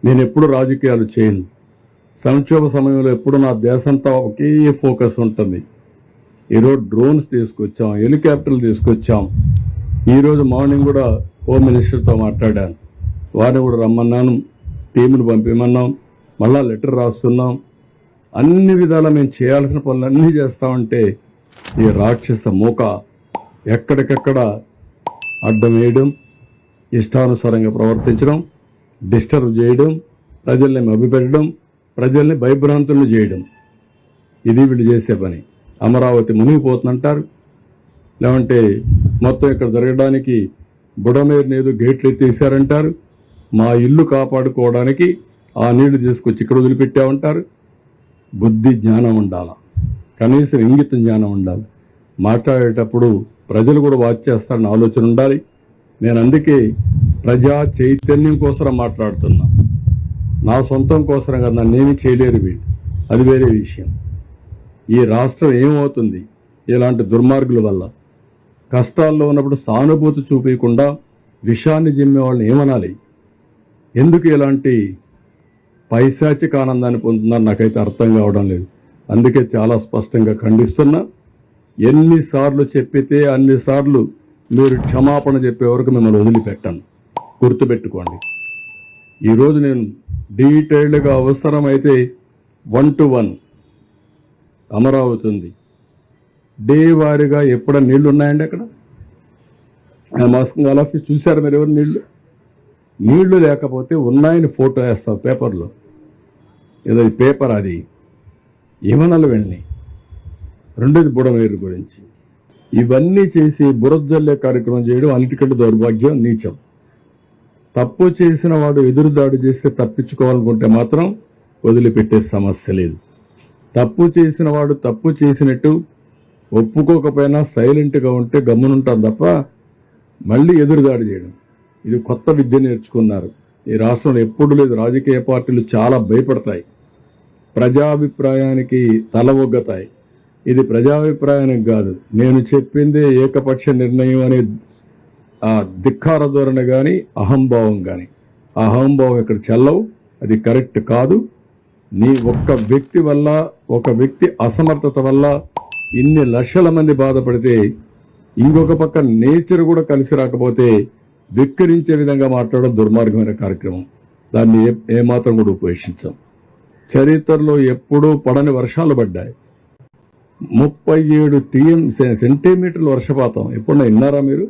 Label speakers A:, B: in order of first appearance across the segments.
A: నేను ఎప్పుడు రాజకీయాలు చేయను. సంక్షోభ సమయంలో ఎప్పుడు నా దేశంతా ఒకే ఫోకస్ ఉంటుంది. ఈరోజు డ్రోన్స్ తీసుకొచ్చాం, హెలికాప్టర్లు తీసుకొచ్చాం. ఈరోజు మార్నింగ్ కూడా హోమ్ మినిస్టర్తో మాట్లాడాను. వారిని కూడా రమ్మన్నాను, టీమును పంపిమన్నాం, మళ్ళా లెటర్ రాస్తున్నాం. అన్ని విధాలా మేము చేయాల్సిన పనులన్నీ చేస్తామంటే ఈ రాక్షస మూక ఎక్కడికెక్కడ అడ్డం వేయడం, ఇష్టానుసారంగా ప్రవర్తించడం, డిస్టర్బ్ చేయడం, ప్రజల్ని మభ్యపెట్టడం, ప్రజల్ని భయభ్రాంతులను చేయడం, ఇది వీళ్ళు చేసే పని. అమరావతి మునిగిపోతుందంటారు, లేదంటే మొత్తం ఇక్కడ జరగడానికి బుడమేరుని ఏదో గేట్లు ఎత్తేసారంటారు. మా ఇల్లు కాపాడుకోవడానికి ఆ నీళ్లు తీసుకొచ్చి ఇక్కడ వదిలిపెట్టామంటారు. బుద్ధి జ్ఞానం ఉండాలి, కనీసం ఇంగిత జ్ఞానం ఉండాలి. మాట్లాడేటప్పుడు ప్రజలు కూడా వాచ్ చేస్తారని ఆలోచన ఉండాలి. నేను అందుకే ప్రజా చైతన్యం కోసం మాట్లాడుతున్నా. నా సొంతం కోసం కదా, నన్నేమీ చేయలేరు వీళ్ళు, అది వేరే విషయం. ఈ రాష్ట్రం ఏమవుతుంది ఇలాంటి దుర్మార్గుల వల్ల? కష్టాల్లో ఉన్నప్పుడు సానుభూతి చూపించకుండా విషాన్ని జిమ్మే వాళ్ళని ఏమనాలి? ఎందుకు ఇలాంటి పైశాచిక ఆనందాన్ని పొందుతున్నారు నాకైతే అర్థం కావడం లేదు. అందుకే చాలా స్పష్టంగా ఖండిస్తున్నా. ఎన్నిసార్లు చెప్పితే అన్నిసార్లు మీరు క్షమాపణ చెప్పే వరకు మిమ్మల్ని వదిలిపెట్టాను, గుర్తుపెట్టుకోండి. ఈరోజు నేను డీటెయిల్డ్గా అవసరమైతే 1-to-1 అమరావతి ఉంది, డే వారీగా ఎప్పుడ నీళ్లు ఉన్నాయండి అక్కడ? మాస్కింగ్ ఆఫీస్ చూశారు మీరు ఎవరు? నీళ్లు లేకపోతే ఉన్నాయని ఫోటో వేస్తావు పేపర్లో, ఏదో పేపర్ అది ఏమనాలి వెళ్ళి. రెండోది బుడమేరు గురించి ఇవన్నీ చేసి బురదజల్లే కార్యక్రమం చేయడం అన్నిటికంటే దౌర్భాగ్యం, నీచం. తప్పు చేసిన వాడు ఎదురుదాడి చేస్తే తప్పించుకోవాలనుకుంటే మాత్రం వదిలిపెట్టే సమస్య లేదు. తప్పు చేసిన వాడు తప్పు చేసినట్టు ఒప్పుకోకపోయినా సైలెంట్గా ఉంటే గమ్మునుంటాం తప్ప మళ్ళీ ఎదురుదాడి చేయడం, ఇది కొత్త విద్య నేర్చుకున్నారు. ఈ రాష్ట్రంలో ఎప్పుడు లేదు. రాజకీయ పార్టీలు చాలా భయపడతాయి, ప్రజాభిప్రాయానికి తల ఒగ్గతాయి. ఇది ప్రజాభిప్రాయానికి కాదు, నేను చెప్పిందే ఏకపక్ష నిర్ణయం అనే ఆ ధిక్కార ధోరణి కానీ అహంభావం కానీ, ఆ అహంభావం ఇక్కడ చెల్లవు, అది కరెక్ట్ కాదు. నీ ఒక్క వ్యక్తి వల్ల, ఒక వ్యక్తి అసమర్థత వల్ల ఇన్ని లక్షల మంది బాధపడితే, ఇంకొక పక్క నేచర్ కూడా కలిసి రాకపోతే విక్కరించే విధంగా మాట్లాడడం దుర్మార్గమైన కార్యక్రమం. దాన్ని ఏమాత్రం కూడా ఉపేక్షించాం. చరిత్రలో ఎప్పుడూ పడని వర్షాలు పడ్డాయి. 37 సెంటీమీటర్ల వర్షపాతం ఎప్పుడన్నా విన్నారా మీరు?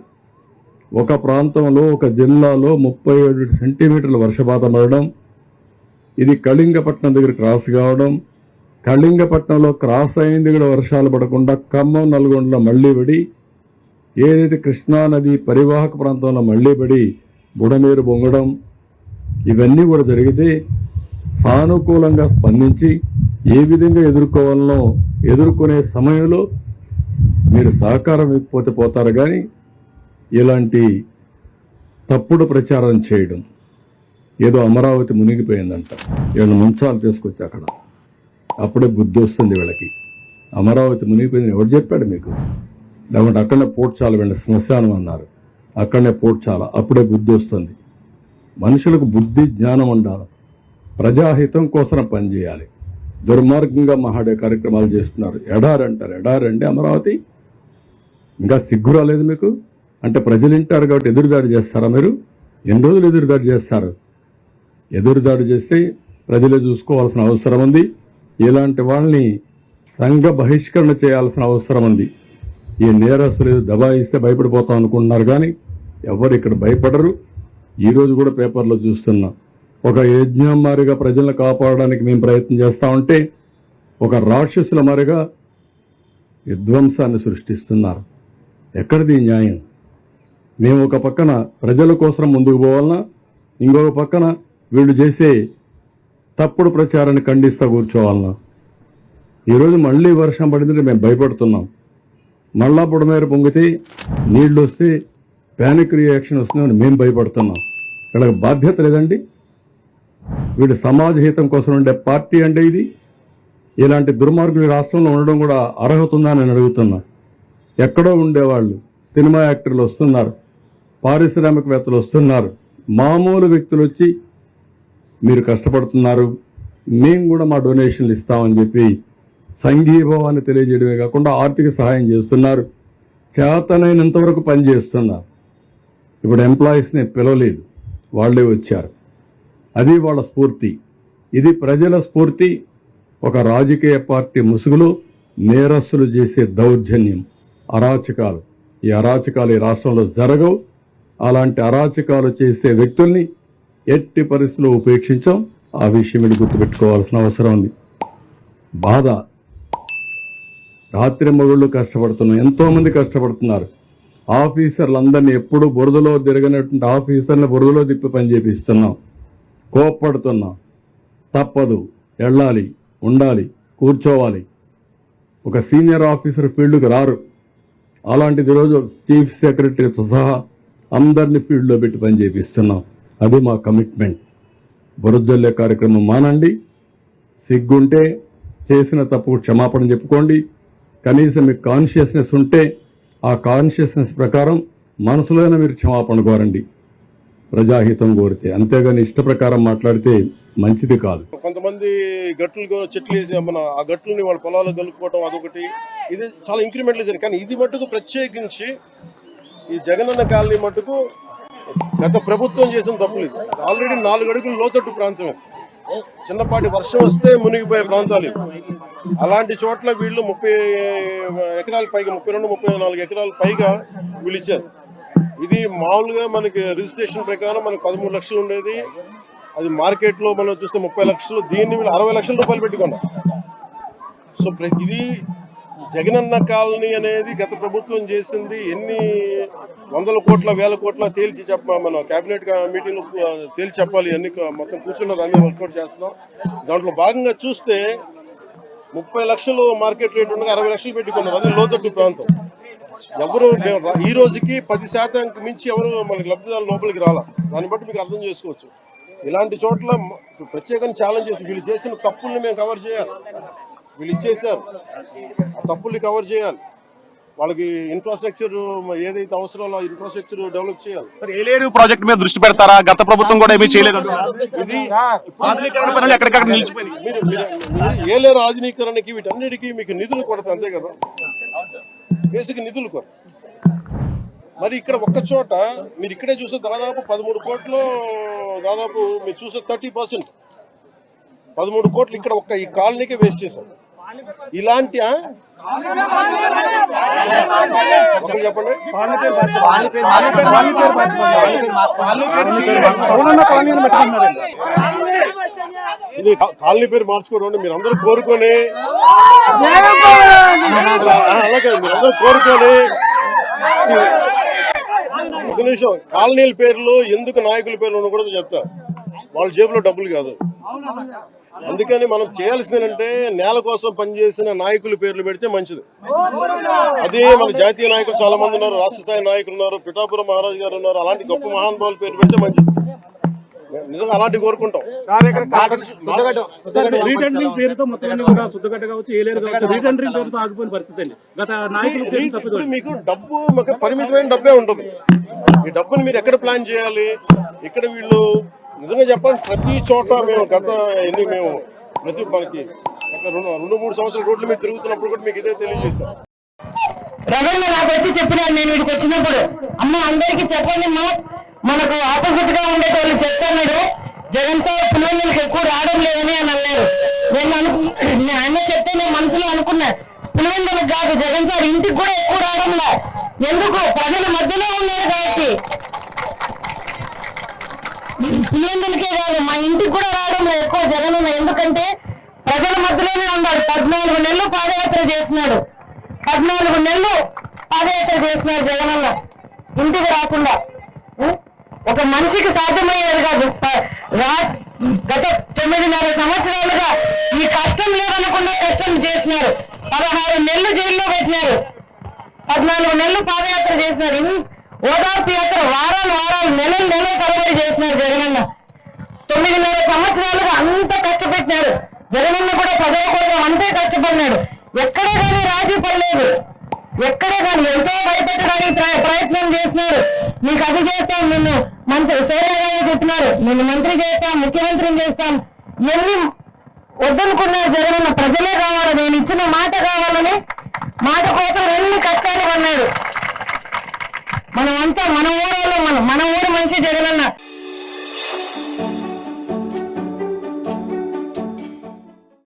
A: ఒక ప్రాంతంలో, ఒక జిల్లాలో 37 సెంటీమీటర్ల వర్షపాతం పడడం, ఇది కళింగపట్నం దగ్గర క్రాస్ కావడం, కళింగపట్నంలో క్రాస్ అయింది కూడా వర్షాలు పడకుండా ఖమ్మం, నల్గొండలో మళ్లీ పడి, ఏదైతే కృష్ణానది పరివాహక ప్రాంతంలో మళ్లీ పడి బుడమేరు బొంగడం, ఇవన్నీ కూడా జరిగితే సానుకూలంగా స్పందించి ఏ విధంగా ఎదుర్కోవాలనో ఎదుర్కొనే సమయంలో మీరు సహకారం ఇవ్వకపోతే పోతారు. కానీ ఇలాంటి తప్పుడు ప్రచారం చేయడం, ఏదో అమరావతి మునిగిపోయిందంట, వీళ్ళని ముంచాలు తీసుకొచ్చి అక్కడ, అప్పుడే బుద్ధి వస్తుంది వీళ్ళకి. అమరావతి మునిగిపోయిందని ఎవరు చెప్పాడు మీకు? లేకుంటే అక్కడనే పోడ్చాల, వీళ్ళ శ్మశానం అన్నారు, అక్కడనే పోడ్చాల, అప్పుడే బుద్ధి వస్తుంది. మనుషులకు బుద్ధి జ్ఞానం ఉండాలి, ప్రజాహితం కోసం పనిచేయాలి. దుర్మార్గంగా మహాడే కార్యక్రమాలు చేస్తున్నారు. ఎడారి అంటారు, ఎడారండి అమరావతి? ఇంకా సిగ్గు రాలేదు మీకు? అంటే ప్రజలు వింటారు కాబట్టి ఎదురుదాడి చేస్తారా మీరు? ఎన్ని రోజులు ఎదురుదాడి చేస్తారు? ఎదురుదాడి చేస్తే ప్రజలే చూసుకోవాల్సిన అవసరం ఉంది. ఇలాంటి వాళ్ళని సంఘ బహిష్కరణ చేయాల్సిన అవసరం ఉంది. ఈ నేరస్తులు దబాయిస్తే భయపడిపోతాం అనుకుంటున్నారు, కానీ ఎవరు ఇక్కడ భయపడరు. ఈరోజు కూడా పేపర్లో చూస్తున్నా, ఒక యజ్ఞం మారిగా ప్రజలను కాపాడడానికి మేము ప్రయత్నం చేస్తా ఉంటే ఒక రాక్షసుల మారిగా విధ్వంసాన్ని సృష్టిస్తున్నారు. ఎక్కడిది న్యాయం? మేము ఒక పక్కన ప్రజల కోసం ముందుకు పోవాలన్నా, ఇంకొక పక్కన వీళ్ళు చేసే తప్పుడు ప్రచారాన్ని ఖండిస్తూ కూర్చోవాలన్నా? ఈరోజు మళ్ళీ వర్షం పడిందంటే మేము భయపడుతున్నాం. మళ్ళా బుడమేరు పొంగితే నీళ్లు వస్తే ప్యానిక్ రియాక్షన్ వస్తుందని మేము భయపడుతున్నాం. వీళ్ళకి బాధ్యత లేదండి? వీడు సమాజ హితం కోసం ఉండే పార్టీ అంటే ఇది? ఇలాంటి దుర్మార్గులు రాష్ట్రంలో ఉండడం కూడా అర్హత ఉందా నేను అడుగుతున్నా. ఎక్కడో ఉండేవాళ్ళు సినిమా యాక్టర్లు వస్తున్నారు, పారిశ్రామికవేత్తలు వస్తున్నారు, మామూలు వ్యక్తులు వచ్చి మీరు కష్టపడుతున్నారు, మేము కూడా మా డొనేషన్లు ఇస్తామని చెప్పి సంఘీభావాన్ని తెలియజేయడమే కాకుండా ఆర్థిక సహాయం చేస్తున్నారు. చేతనైనంత వరకు పనిచేస్తున్నారు. ఇప్పుడు ఎంప్లాయీస్ని పిలవలేదు, వాళ్ళే వచ్చారు. అది వాళ్ళ స్ఫూర్తి. ఇది ప్రజల స్ఫూర్తి. ఒక రాజకీయ పార్టీ ముసుగులో నేరస్తులు చేసే దౌర్జన్యం, అరాచకాలు, ఈ అరాచకాలు ఈ రాష్ట్రంలో జరగవు. అలాంటి అరాచకాలు చేసే వ్యక్తుల్ని ఎట్టి పరిస్థితుల్లో ఉపేక్షించాం. ఆ విషయం మీరు గుర్తుపెట్టుకోవాల్సిన అవసరం ఉంది. బాధ, రాత్రి మగుళ్ళు కష్టపడుతున్నాం, ఎంతోమంది కష్టపడుతున్నారు. ఆఫీసర్లందరినీ ఎప్పుడు బురదలో తిరగనటువంటి ఆఫీసర్ని బురదలో తిప్పి పని చేపిస్తున్నాం. కోప్పడుతున్నాం. తప్పదు, వెళ్ళాలి, ఉండాలి, కూర్చోవాలి. ఒక సీనియర్ ఆఫీసర్ ఫీల్డ్కి రారు. అలాంటిది ఈరోజు చీఫ్ సెక్రటరీతో సహా అందరినీ ఫీల్డ్లో పెట్టి పని చేపిస్తున్నాం. అది మా కమిట్మెంట్. బురదల్లే కార్యక్రమం మానండి. సిగ్గుంటే చేసిన తప్పు క్షమాపణ చెప్పుకోండి. కనీసం మీకు కాన్షియస్నెస్ ఉంటే ఆ కాన్షియస్నెస్ ప్రకారం మనసులోనే మీరు క్షమాపణ కోరండి, ప్రజాహితం కోరితే. అంతేగాని ఇష్ట ప్రకారం మాట్లాడితే మంచిది కాదు.
B: కొంతమంది గట్లు చెట్లు వేసి ఆ గట్లని వాళ్ళ పొలాలు కలుపుకోవడం అదొకటి. ఇది చాలా ఇంక్రిమెంట్లు జరిగింది. కానీ ఇది మట్టుకు ప్రత్యేకించి ఈ జగనన్న కాలనీ మట్టుకు గత ప్రభుత్వం చేసిన తప్పులు. ఇది ఆల్రెడీ 4 అడుగులు లోతట్టు ప్రాంతమే. చిన్నపాటి వర్షం వస్తే మునిగిపోయే ప్రాంతాలు ఇవి. అలాంటి చోట్ల వీళ్ళు 30 ఎకరాల పైగా, 32-34 ఎకరాల పైగా వీళ్ళు ఇచ్చారు. ఇది మామూలుగా మనకి రిజిస్ట్రేషన్ ప్రకారం మనకి 13 లక్షలు ఉండేది. అది మార్కెట్లో మనం చూస్తే 30 లక్షలు. దీన్ని వీళ్ళు 60 లక్షల రూపాయలు పెట్టుకున్నారు. సో ఇది జగనన్న కాలనీ అనేది గత ప్రభుత్వం చేసింది. ఎన్ని వందల కోట్ల, వేల కోట్ల తేల్చి మన కేబినెట్ మీటింగ్లో తేల్చి చెప్పాలి. అన్ని మొత్తం కూర్చున్నది, అన్ని వర్కౌట్ చేస్తున్నాం. దాంట్లో భాగంగా చూస్తే 30 లక్షలు మార్కెట్ రేట్ ఉండగా 60 లక్షలు పెట్టుకున్నారు. అది లోతట్టు ప్రాంతం. ఎవరు ఈ రోజుకి 10% మించి ఎవరు మనకి లబ్ధిదారుల లోపలికి రాలా. దాన్ని బట్టి మీకు అర్థం చేసుకోవచ్చు. ఇలాంటి చోట్ల ప్రత్యేకంగా ఛాలెంజ్ చేసి వీళ్ళు చేసిన తప్పుల్ని మేము కవర్ చేయాలి. వీళ్ళు ఇచ్చేసారు, ఆ తప్పుల్ని కవర్ చేయాలి. వాళ్ళకి ఇన్ఫ్రాస్ట్రక్చర్ ఏదైతే అవసరాలో ఆ ఇన్ఫ్రాస్ట్రక్చర్ డెవలప్ చేయాలి.
C: ఏలేరు ప్రాజెక్ట్ మీద దృష్టి పెడతారా? గత ప్రభుత్వం కూడా ఏమీ చేయలేదు.
B: ఇది ఏలేరు ఆధునీకరణకి వీటన్నిటికీ మీకు నిధులు కొరత, అంతే కదా, బేసిక్ నిధులు కొరత. మరి ఇక్కడ ఒక్క చోట మీరు ఇక్కడే చూస్తే దాదాపు 13 కోట్లు, దాదాపు మీరు చూస్తే 30%, 13 కోట్లు ఇక్కడ ఒక్క ఈ కాలనీకే వేస్ట్ చేశారు. ఇలాంటి ఒకరు చెప్పండి. ఇది కాలనీ పేరు మార్చుకోవడం మీరు అందరూ కోరుకొని, అలాగే మీరు అందరూ కోరుకొని. ఒక నిమిషం, కాలనీల పేర్లు ఎందుకు నాయకుల పేర్లు ఉండకూడదు చెప్తా. వాళ్ళ జేబులో డబ్బులు కాదు. అందుకని మనం చేయాల్సిందంటే నేల కోసం పనిచేసిన నాయకుల పేర్లు పెడితే మంచిది. అదే మన జాతీయ నాయకులు చాలా మంది ఉన్నారు, రాష్ట్ర స్థాయి నాయకులు ఉన్నారు, పిఠాపురం మహారాజు గారు ఉన్నారు. అలాంటి గొప్ప మహానుభావుల పేర్లు పెడితే మంచిది. నిజంగా అలాంటివి కోరుకుంటాం. ఇప్పుడు మీకు డబ్బు పరిమితమైన డబ్బే ఉంటుంది. ఈ డబ్బుని మీరు ఎక్కడ ప్లాన్ చేయాలి? ఇక్కడ వీళ్ళు నిజంగా చెప్పాలి, ప్రతి చోట మేము ప్రతి మనకి 2-3 సంవత్సరాల రోడ్ల మీద తిరుగుతున్నప్పుడు కూడా మీకు ఇదే తెలియజేస్తాం.
D: రవీంద్ర నాకు వచ్చి చెప్పినాను, నేను ఇక్కడికి వచ్చినప్పుడు, అమ్మ అందరికీ చెప్పండి, మనకు ఆపోజిట్ గా ఉండేటోళ్ళు చెప్తున్నాడు, జగన్తో పులివెందులకు ఎక్కువ రావడం లేదని అని అన్నారు. నేను ఆయన చెప్తే నేను మనసులో అనుకున్నా, పులివెందులకు కాదు, జగన్ సార్ ఇంటికి కూడా ఎక్కువ రావడంలా. ఎందుకు? ప్రజల మధ్యలో ఉన్నారు కాబట్టి. పులివెందులకే కాదు, మా ఇంటికి కూడా రావడంలో ఎక్కువ జగన్ అన్న. ఎందుకంటే ప్రజల మధ్యలోనే ఉన్నాడు. 14 నెలలు పాదయాత్ర చేస్తున్నాడు. 14 నెలలు పాదయాత్ర చేస్తున్నాడు జగన్ అన్న, ఇంటికి రాకుండా. ఒక మనిషికి సాధ్యమయ్యేది కాదు. గత 9.5 సంవత్సరాలుగా ఈ కష్టం లేదనకుండా కష్టం చేసినారు. 16 నెలలు జైల్లో పెట్టినారు. 14 నెలలు పాదయాత్ర చేసినారు. ఓదార్పు యాత్ర వారాలు నెలలు తరబడి చేసినారు జగనన్న. 9.5 సంవత్సరాలుగా అంత కష్టపెట్టినారు. జగనన్న కూడా ప్రజల కోసం అంతే కష్టపడినాడు. ఎక్కడే కానీ రాజీ పడలేదు. ఎక్కడే కానీ ఎంతో భయపెట్టడానికి ప్రయత్నం చేసినారు. నీకు అది చేస్తాం, నిన్ను మంచి సోనియా గాంధీ పుట్టినారు, నేను మంత్రి చేస్తాం, ముఖ్యమంత్రిని చేస్తాం, ఎన్ని వద్దనుకున్నారు జగనన్న. ప్రజలే కావాలి, నేను ఇచ్చిన మాట కావాలని మాట కోసం ఎన్ని కష్టాలు పడినాడు. మనమంతా మన ఊరు మనిషి జగనన్న.